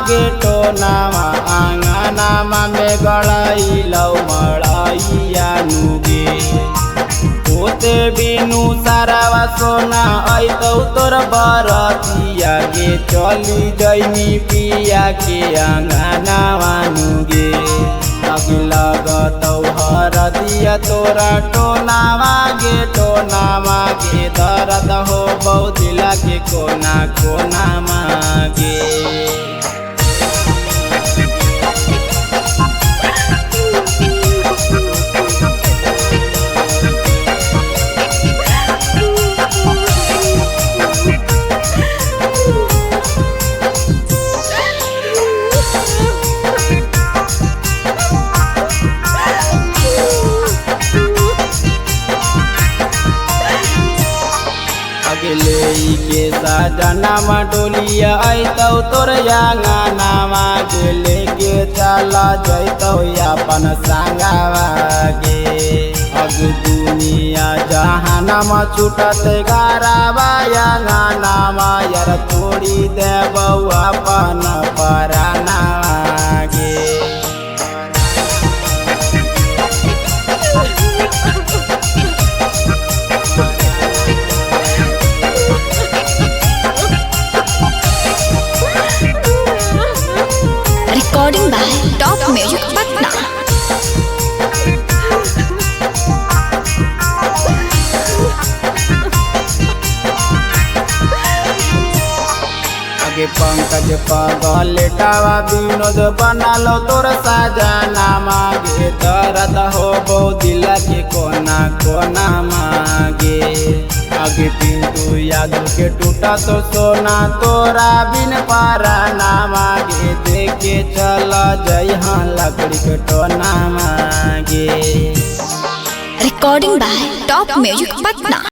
मागे टोनामा आंगनामा में गड़ाई लौ मड़ाइया नुगे होते बिनु सारावा सोना ऐतौ तोर बरतिया गे चली जैनी पिया के आंगनामा नुगे अगे लगतौ हरदिया तोरा टोनामा गे दर्द हो बहुदिला के कोना कोना मागे के साजनामा डोलिया ऐतौ तोर आंगनामा गे लेके चला जैतौ अपन संगवा गे अग दुनिया जहानामा छूटत गारावा आंगनामा यार तोड़ी देबौ अपन परानावा गे Recording by Top Music Patna। आगे पंकज पगलेटावा विनोद बनालो तोर साजनामा गे दर्द हो बहुदिला के कोना कोना मागे आगे पिंटू यादव के टूटा तो सोना तोरा बिन पारा नामा गे देखे चला जइहा लकड़ी के टोना मागे। Recording by Top Music Patna।